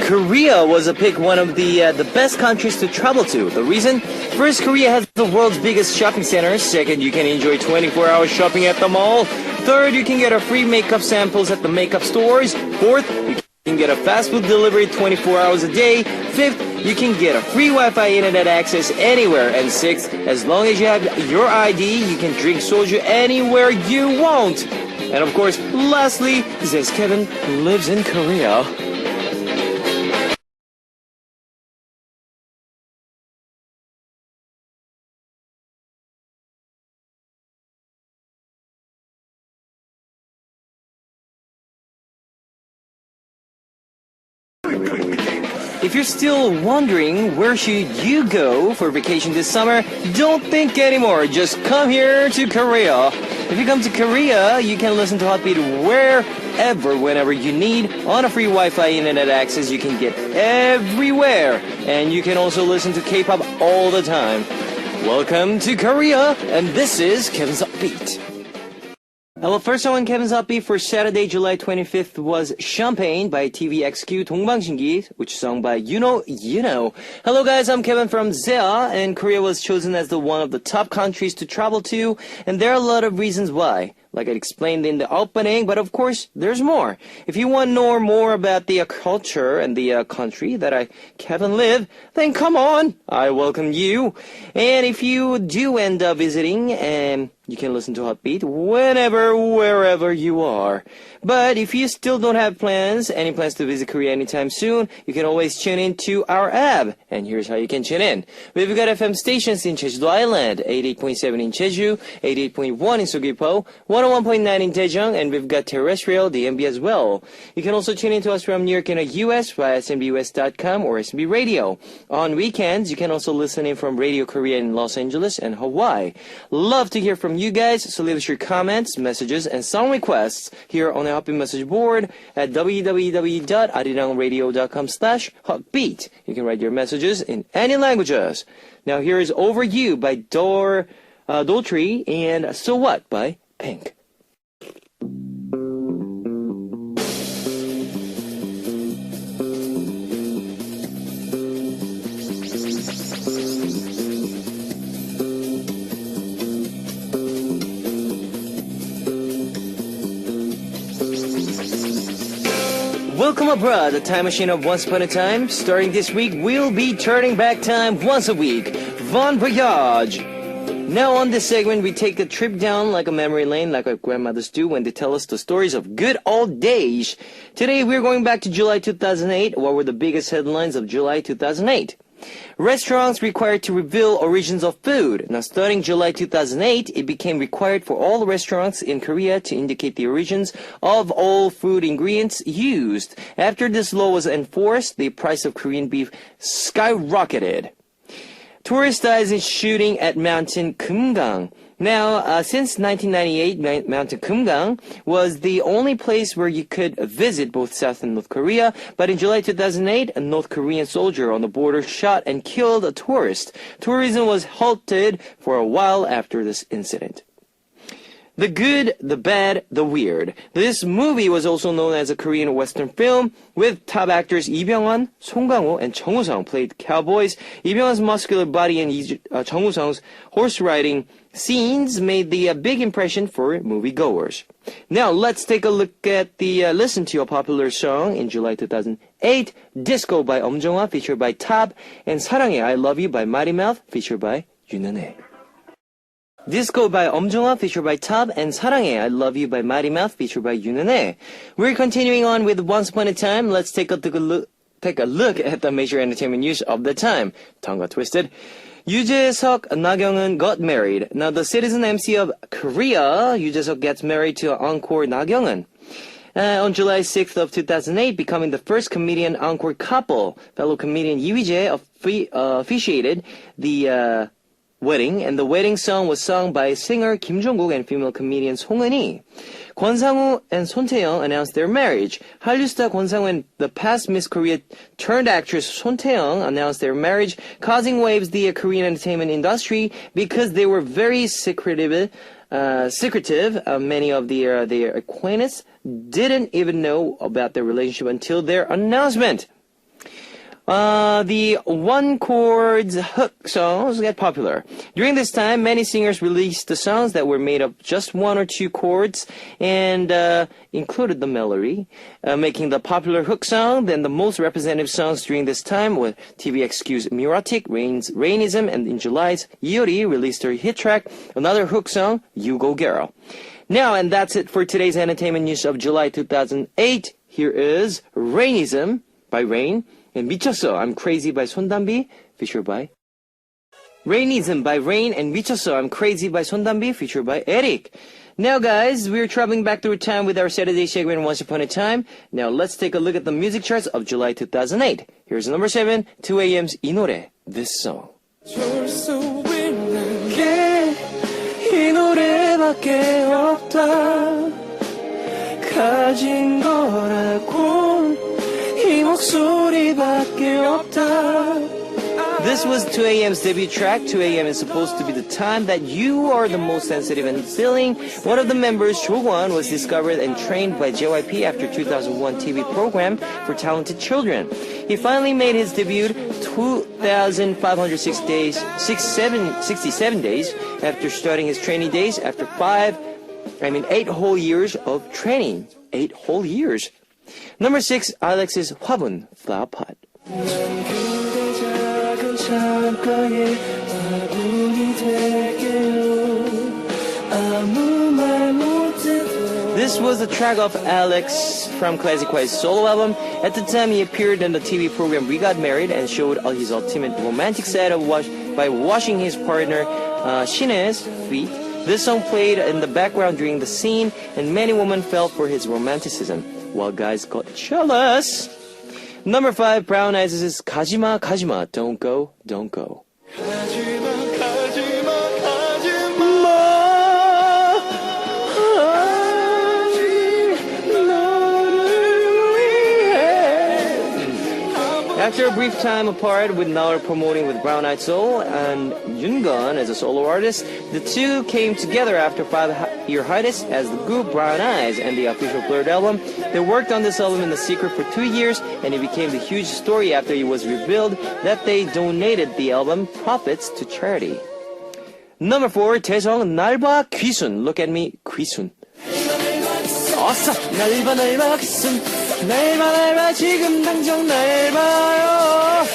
Korea was picked one of the best countries to travel to. The reason? First, Korea has the world's biggest shopping centers. Second, you can enjoy 24-hour shopping at the mall. Third, you can get a free makeup samples at the makeup stores. Fourth, you can get a fast food delivery 24 hours a day. Fifth, you can get a free Wi-Fi internet access anywhere. And sixth, as long as you have your ID, you can drink soju anywhere you want. And of course, lastly, says Kevin lives in Korea. If you're still wondering where should you go for vacation this summer, don't think anymore. Just come here to Korea. If you come to Korea, you can listen to Hotbeat wherever, whenever you need. On a free Wi-Fi internet access, you can get everywhere. And you can also listen to K-pop all the time. Welcome to Korea, and this is Kevin's Upbeat. Well, first song on Kevin's Upbeat for Saturday, July 25th was Champagne by TVXQ 동방신기, which is sung by You Know. Hello guys, I'm Kevin from Zea, and Korea was chosen as one of the top countries to travel to, and there are a lot of reasons why, like I explained in the opening, but of course, there's more. If you want to know more about the culture and the country that Kevin live, then come on, I welcome you. And if you do end up visiting, you can listen to Hotbeat whenever, wherever you are. But if you still don't have any plans to visit Korea anytime soon, you can always tune in to our app. And here's how you can tune in. We've got FM stations in Jeju Island, 88.7 in Jeju, 88.1 in Seogwipo, 101.9 in Daejeon, and we've got terrestrial DMB as well. You can also tune in to us from New York in the US via SMBUS.com or SMB Radio. On weekends, you can also listen in from Radio Korea in Los Angeles and Hawaii. Love to hear from you guys, so leave us your comments, messages, and song requests here on the Hotbeat message board at www.arirangradio.com/hotbeat. You can write your messages in any languages. Now here is Over You by Doltree and So What by Pink. Welcome abroad, the time machine of Once Upon a Time. Starting this week, we'll be turning back time once a week. Bon voyage! Now on this segment, we take a trip down like a memory lane like our grandmothers do when they tell us the stories of good old days. Today, we're going back to July 2008. What were the biggest headlines of July 2008? Restaurants required to reveal origins of food. Now, starting July 2008, it became required for all restaurants in Korea to indicate the origins of all food ingredients used. After this law was enforced, the price of Korean beef skyrocketed. Tourist dies in shooting at Mountain Kumgang. Now, since 1998, Mountain Kumgang was the only place where you could visit both South and North Korea. But in July 2008, a North Korean soldier on the border shot and killed a tourist. Tourism was halted for a while after this incident. The Good, the Bad, the Weird. This movie was also known as a Korean Western film with top actors Lee Byung-hun, Song Kang-ho, and Chung Woo-sung played cowboys. Lee Byung-hun's muscular body and Chung Woo-sung's horse riding scenes made the big impression for moviegoers. Now let's take a look at listen to a popular song in July 2008, Disco by Jung-hwa featured by Top, and 사랑해 I Love You by Mighty Mouth featured by 윤은혜. Disco by Jung-hwa featured by Top, and 사랑해 I Love You by Mighty Mouth featured by 윤은혜. We're continuing on with Once Upon a Time. Let's take a look at the major entertainment news of the time. Tongue got twisted. 유재석, 나경은 got married. Now the citizen MC of Korea, 유재석 gets married to Encore 나경은. On July 6th of 2008, becoming the first comedian Encore couple. Fellow comedian Lee Jae officiated the wedding, and the wedding song was sung by singer Kim Jong-kook and female comedian Song Eun-hee. Kwon Sang-woo and Son Tae-young announced their marriage. Hallyu star Kwon Sang-woo and the past Miss Korea turned actress Son Tae-young announced their marriage, causing waves the Korean entertainment industry because they were very secretive. Many of their acquaintances didn't even know about their relationship until their announcement. The one-chord hook songs get popular. During this time, many singers released the songs that were made of just one or two chords and included the melody, making the popular hook song. Then the most representative songs during this time were TVXQ's Neurotic, Rainism, and in July's Yuri released her hit track, another hook song, You Go Girl. Now, and that's it for today's entertainment news of July 2008. Here is Rainism by Rain. And 미쳤어, I'm Crazy by 손담비, featured by Rainism by Rain, and 미쳤어, I'm Crazy by 손담비, featured by Eric. Now guys, we're traveling back through time with our Saturday segment Once Upon a Time. Now let's take a look at the music charts of July 2008. Here's number 7, 2AM's 이 노래, This Song. 줄 수 있는 게 이 노래밖에 없다 가진 거라고 이 목소리밖에 없다. This was 2AM's debut track. 2AM is supposed to be the time that you are the most sensitive and feeling. One of the members, Chogwon, was discovered and trained by JYP after 2001 TV program for talented children. He finally made his debut 2,567 days after starting his training days after 8 whole years of training. 8 whole years. Number 6, Alex's 화분, Flower Pot. This was the track of Alex from Classic Y's solo album. At the time, he appeared in the TV program We Got Married and showed his ultimate romantic side by washing his partner Shin's feet. This song played in the background during the scene, and many women fell for his romanticism, while guys got jealous. Number 5, Brown Eyes' 가지마 가지마, Don't Go, Don't Go. After a brief time apart with Naor promoting with Brown Eyed Soul and Yoongun as a solo artist, the two came together after 5-year hiatus as the group Brown Eyes and the official Blurred album. They worked on this album in the secret for 2 years, and it became the huge story after it was revealed that they donated the album profits to charity. Number 4, 태성 날 봐 귀순. Look at me, 귀순. 어서 날 봐 귀순. 날 봐 지금 당장 날 봐요.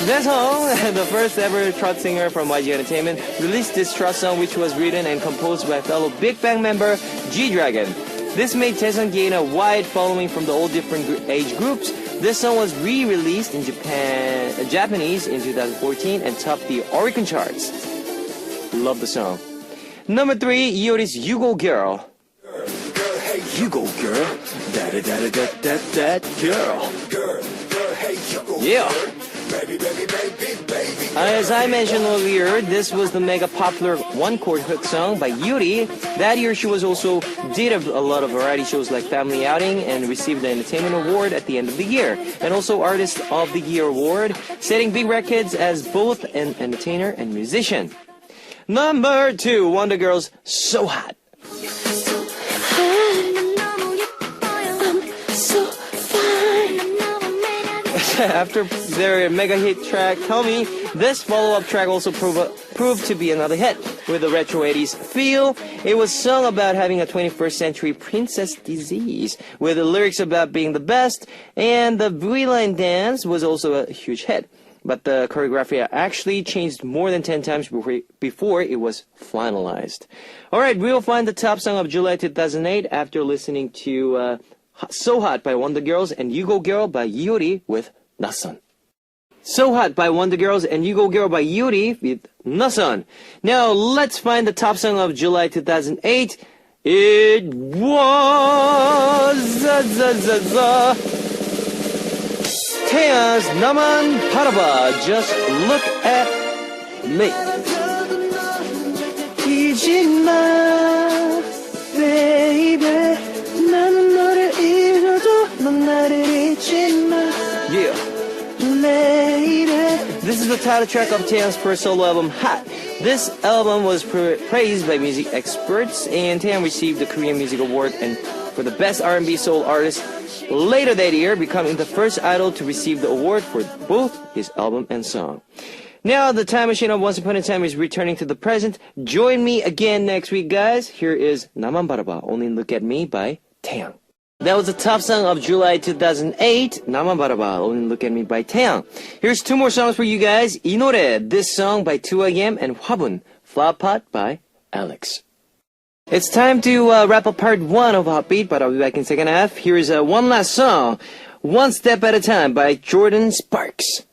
That song, the first ever trot singer from YG Entertainment, released this trot song which was written and composed by fellow Big Bang member G-Dragon. This made Taesung gain a wide following from the all different age groups. This song was re-released in Japanese in 2014 and topped the Oricon charts. Love the song. Number 3, Iori's You Go Girl. You go girl, that girl. Yeah. As I mentioned earlier, this was the mega popular one-chord hook song by Yuri. That year she was also did a lot of variety shows like Family Outing and received the Entertainment Award at the end of the year, and also Artist of the Year Award, setting big records as both an entertainer and musician. Number 2, Wonder Girls, So Hot. After their mega hit track, Tell Me, this follow-up track also proved to be another hit. With the retro 80s feel, it was sung about having a 21st century princess disease, with the lyrics about being the best, and the V-line dance was also a huge hit. But the choreography actually changed more than 10 times before it was finalized. Alright, we'll find the top song of July 2008 after listening to So Hot by Wonder Girls and You Go Girl by Yuri with 낯선. So Hot by Wonder Girls and You Go Girl by Yuri with 낯선. Now let's find the top song of July 2008. It was 태연's 나만 바라봐, Just Look at Me. 잊지 마, baby. 나는 너를 잃어도 넌 나를 잊지 마. Yeah. Lady. This is the title track of Taeyeon's first solo album, Hot. This album was praised by music experts, and Taeyeon received the Korean Music Award and for the Best R&B Soul Artist later that year becoming the first idol to receive the award for both his album and song. Now the time machine of Once Upon a Time is returning to the present. Join me again next week, guys. Here is 나만 바라봐, Only Look at Me by Taeyang. That was the top song of July 2008, 나만 바라봐, Only Look at Me by Taeyang. Here's two more songs for you guys. 이 노래, this song by 2AM, and 화분, Flower Pot by Alex. It's time to wrap up part 1 of Hot Beat, but I'll be back in second half. Here's one last song, One Step at a Time by Jordan Sparks.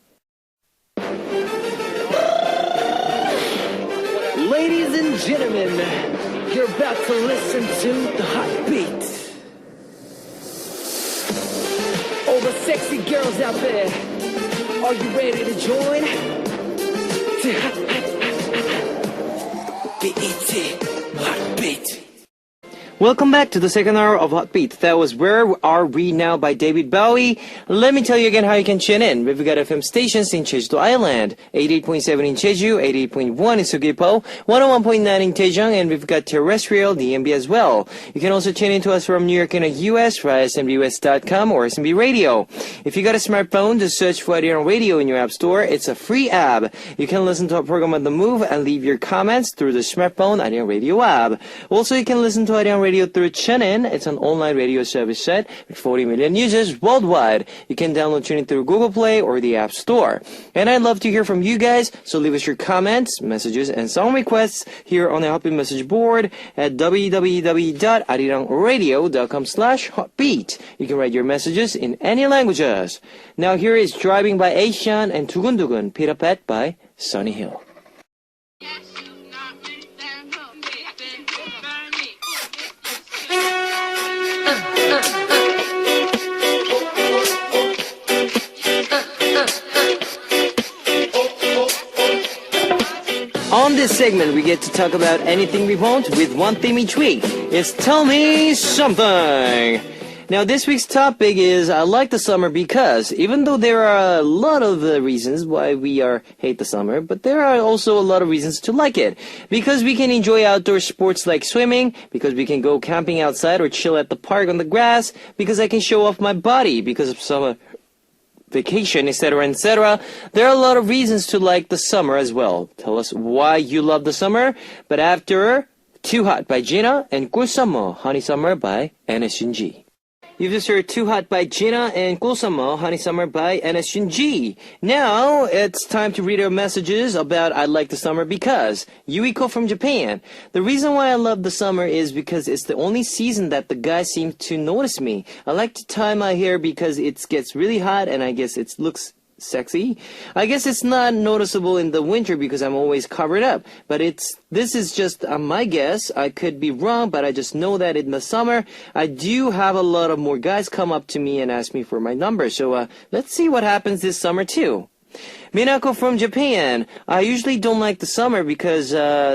Ladies and gentlemen, you're about to listen to the Hot Beat. All the sexy girls out there, are you ready to join? BET Hot Beat. Welcome back to the second hour of Hot Beat. That was Where Are We Now by David Bowie. Let me tell you again how you can tune in. We've got FM stations in Jeju Island, 88.7 in Jeju, 88.1 in Sugipo, 101.9 in Daejeon, and we've got terrestrial DMB as well. You can also tune in to us from New York and the US via smbus.com or SMB Radio. If you got a smartphone, just search for Arirang Radio in your app store. It's a free app. You can listen to our program on the move and leave your comments through the smartphone Arirang Radio app. Also, you can listen to Arirang Radio through TuneIn. It's an online radio service set with 40 million users worldwide. You can download TuneIn through Google Play or the App Store. And I'd love to hear from you guys, so leave us your comments, messages, and song requests here on the Hotbeat message board at www.arirangradio.com/hotbeat. You can write your messages in any languages. Now here is Driving by Asian and 두근두근 Peter Pat by Sunny Hill. On this segment, we get to talk about anything we want with one theme each week. It's Tell Me Something. Now, this week's topic is I like the summer because even though there are a lot of reasons why we hate the summer, but there are also a lot of reasons to like it. Because we can enjoy outdoor sports like swimming, because we can go camping outside or chill at the park on the grass, because I can show off my body because of summer vacation, etc., etc. There are a lot of reasons to like the summer as well. Tell us why you love the summer. But after Too Hot by Gina and 꿀썸머, Honey Summer by NSG. You've just heard Too Hot by Gina and 꿀썸머, Honey Summer by NSG. Now, it's time to read our messages about I like the summer because Yuiko from Japan. The reason why I love the summer is because it's the only season that the guys seem to notice me. I like to tie my hair because it gets really hot and I guess it looks sexy. I guess it's not noticeable in the winter because I'm always covered up, but this is just my guess. I could be wrong, but I just know that in the summer I do have a lot of more guys come up to me and ask me for my number. So let's see what happens this summer too. Minako from Japan. I usually don't like the summer because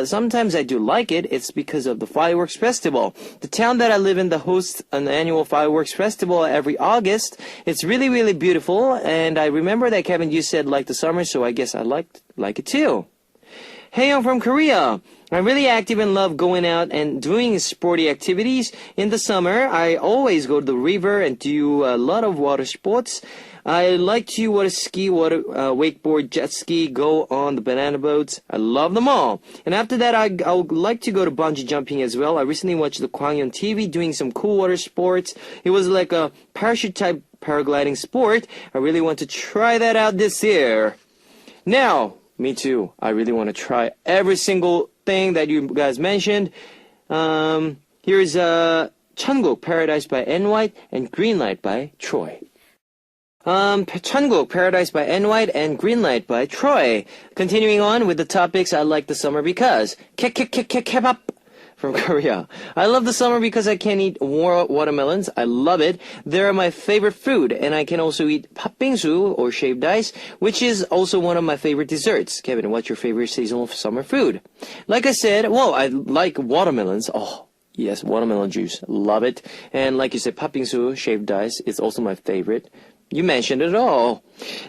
sometimes I do like it. It's because of the fireworks festival. The town that I live in hosts an annual fireworks festival every August. It's really, really beautiful. And I remember that Kevin, you said like the summer, so I guess I like it too. Hey, I'm from Korea. I'm really active and love going out and doing sporty activities. In the summer, I always go to the river and do a lot of water sports. I like to water ski, wakeboard, jet ski, go on the banana boats. I love them all. And after that, I would like to go to bungee jumping as well. I recently watched the Kwangyeon TV doing some cool water sports. It was like a parachute type paragliding sport. I really want to try that out this year. Now, me too. I really want to try every single thing that you guys mentioned. Here's 천국, Paradise by N-White, and Greenlight by Troy. 천국, Paradise by N-White, and Greenlight by Troy. Continuing on with the topics I like the summer because. Kebab from Korea. I love the summer because I can eat watermelons. I love it. They're my favorite food, and I can also eat 팥빙수 or shaved ice, which is also one of my favorite desserts. Kevin, what's your favorite seasonal summer food? Like I said, I like watermelons. Oh, yes, watermelon juice. Love it. And like you said, 팥빙수, shaved ice is also my favorite. You mentioned it all.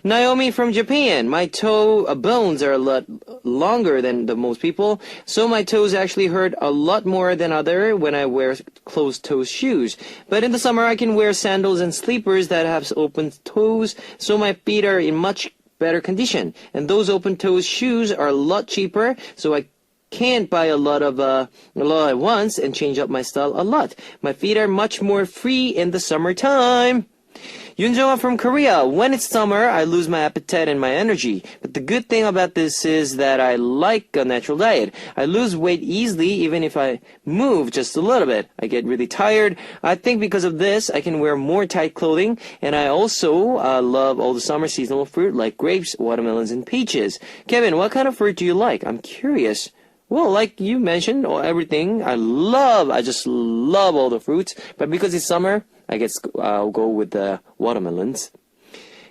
Naomi from Japan. My toe bones are a lot longer than the most people, so my toes actually hurt a lot more than other when I wear closed-toe shoes. But in the summer, I can wear sandals and sleepers that have open toes, so my feet are in much better condition. And those open-toe shoes are a lot cheaper, so I can't buy a lot at once and change up my style a lot. My feet are much more free in the summertime. Yunjong from Korea. When it's summer, I lose my appetite and my energy. But the good thing about this is that I like a natural diet. I lose weight easily even if I move just a little bit. I get really tired. I think because of this, I can wear more tight clothing. And I also love all the summer seasonal fruit like grapes, watermelons, and peaches. Kevin, what kind of fruit do you like? I'm curious. Well, like you mentioned, everything. I just love all the fruits. But because it's summer, I guess I'll go with the watermelons.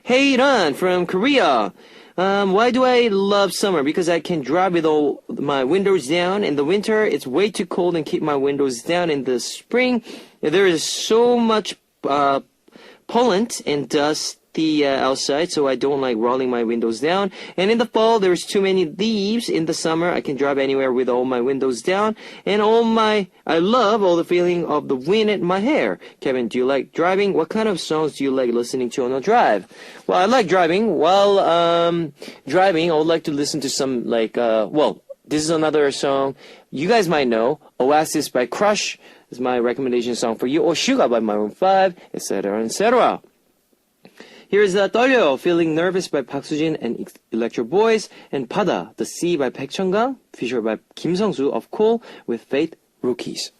Hey Ran from Korea. Why do I love summer? Because I can drive with all my windows down. In the winter, it's way too cold and keep my windows down. In the spring, there is so much pollen and dust outside, so I don't like rolling my windows down. And in the fall, there's too many leaves. In the summer, I can drive anywhere with all my windows down. And I love all the feeling of the wind in my hair. Kevin, do you like driving? What kind of songs do you like listening to on a drive? Well, I like driving. While driving, I would like to listen to some this is another song you guys might know. Oasis by Crush is my recommendation song for you. Or Suga by Maroon 5, etc., etc. Here's 떨려, Feeling Nervous by Park Soo-jin and Electro Boys, and 바다, The Sea by Baek Cheong-gang, featured by Kim Sung-soo of Cole with Faith Rookies.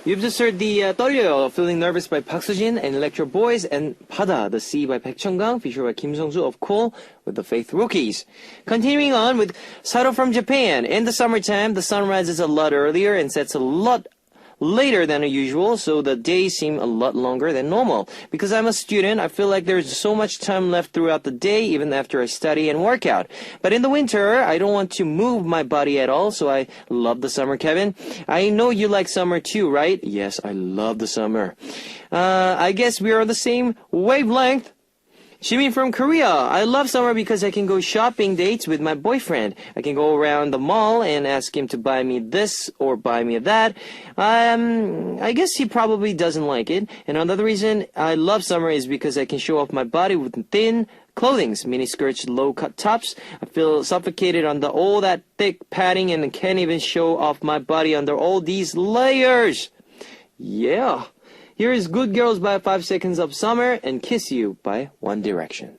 You've just heard the 떨려, Feeling Nervous by Park Soo-jin and Electro Boys, and 바다, The Sea by Baek Cheong-gang, featured by Kim Sung-soo of Cole with the Faith Rookies. Continuing on with Saro from Japan. In the summertime, the sun rises a lot earlier and sets a lot later than usual, so the days seem a lot longer than normal. Because I'm a student, I feel like there's so much time left throughout the day, even after I study and work out. But in the winter, I don't want to move my body at all, so I love the summer, Kevin. I know you like summer too, right? Yes, I love the summer. I guess we are on the same wavelength. Shimin from Korea. I love summer because I can go shopping dates with my boyfriend. I can go around the mall and ask him to buy me this or buy me that. I guess he probably doesn't like it. And another reason I love summer is because I can show off my body with thin clothings, mini skirts, low-cut tops. I feel suffocated under all that thick padding and can't even show off my body under all these layers. Yeah. Here is Good Girls by 5 Seconds of Summer and Kiss You by One Direction.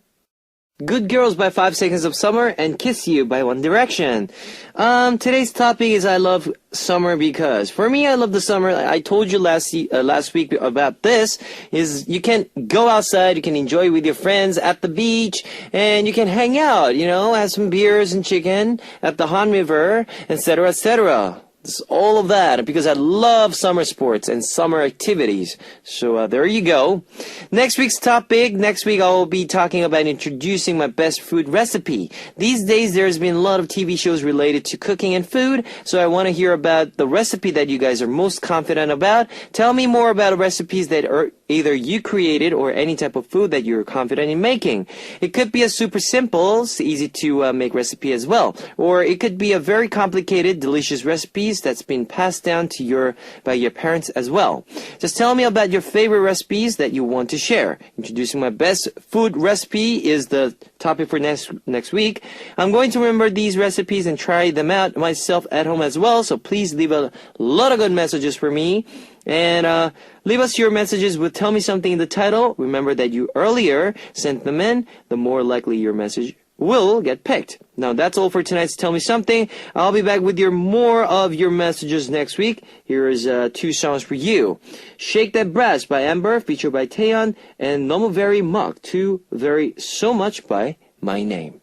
Good Girls by 5 Seconds of Summer and Kiss You by One Direction. Today's topic is I love summer because, for me, I love the summer. I told you last week about this, is you can go outside, you can enjoy with your friends at the beach, and you can hang out, have some beers and chicken at the Han River, etc., etc. All of that because I love summer sports and summer activities. So there you go. Next week's topic. Next week I will be talking about introducing my best food recipe. These days there's been a lot of TV shows related to cooking and food. So I want to hear about the recipe that you guys are most confident about. Tell me more about recipes that are either you created or any type of food that you're confident in making. It could be a super simple, easy to make recipe as well. Or it could be a very complicated, delicious recipes that's been passed down to by your parents as well. Just tell me about your favorite recipes that you want to share. Introducing my best food recipe is the topic for next week. I'm going to remember these recipes and try them out myself at home as well. So please leave a lot of good messages for me. And leave us your messages with Tell Me Something in the title. Remember that you earlier sent them in, the more likely your message will get picked. Now that's all for tonight's Tell Me Something. I'll be back with more of your messages next week. Here is 2 songs for you. Shake That Brass by Amber, featured by Taeyeon, and 너무 very Mach, too very so much by My Name.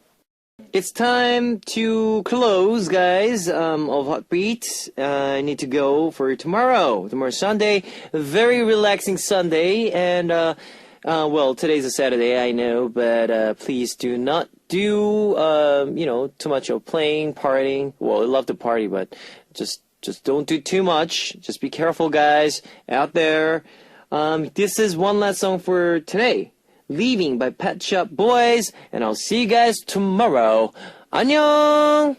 It's time to close, guys, of Hot Beats. I need to go for tomorrow. Tomorrow's Sunday. A very relaxing Sunday. And, today's a Saturday, I know. But please do not do, too much of playing, partying. Well, I love to party, but just don't do too much. Just be careful, guys, out there. This is one last song for today. Leaving by Pet Shop Boys, and I'll see you guys tomorrow. 안녕!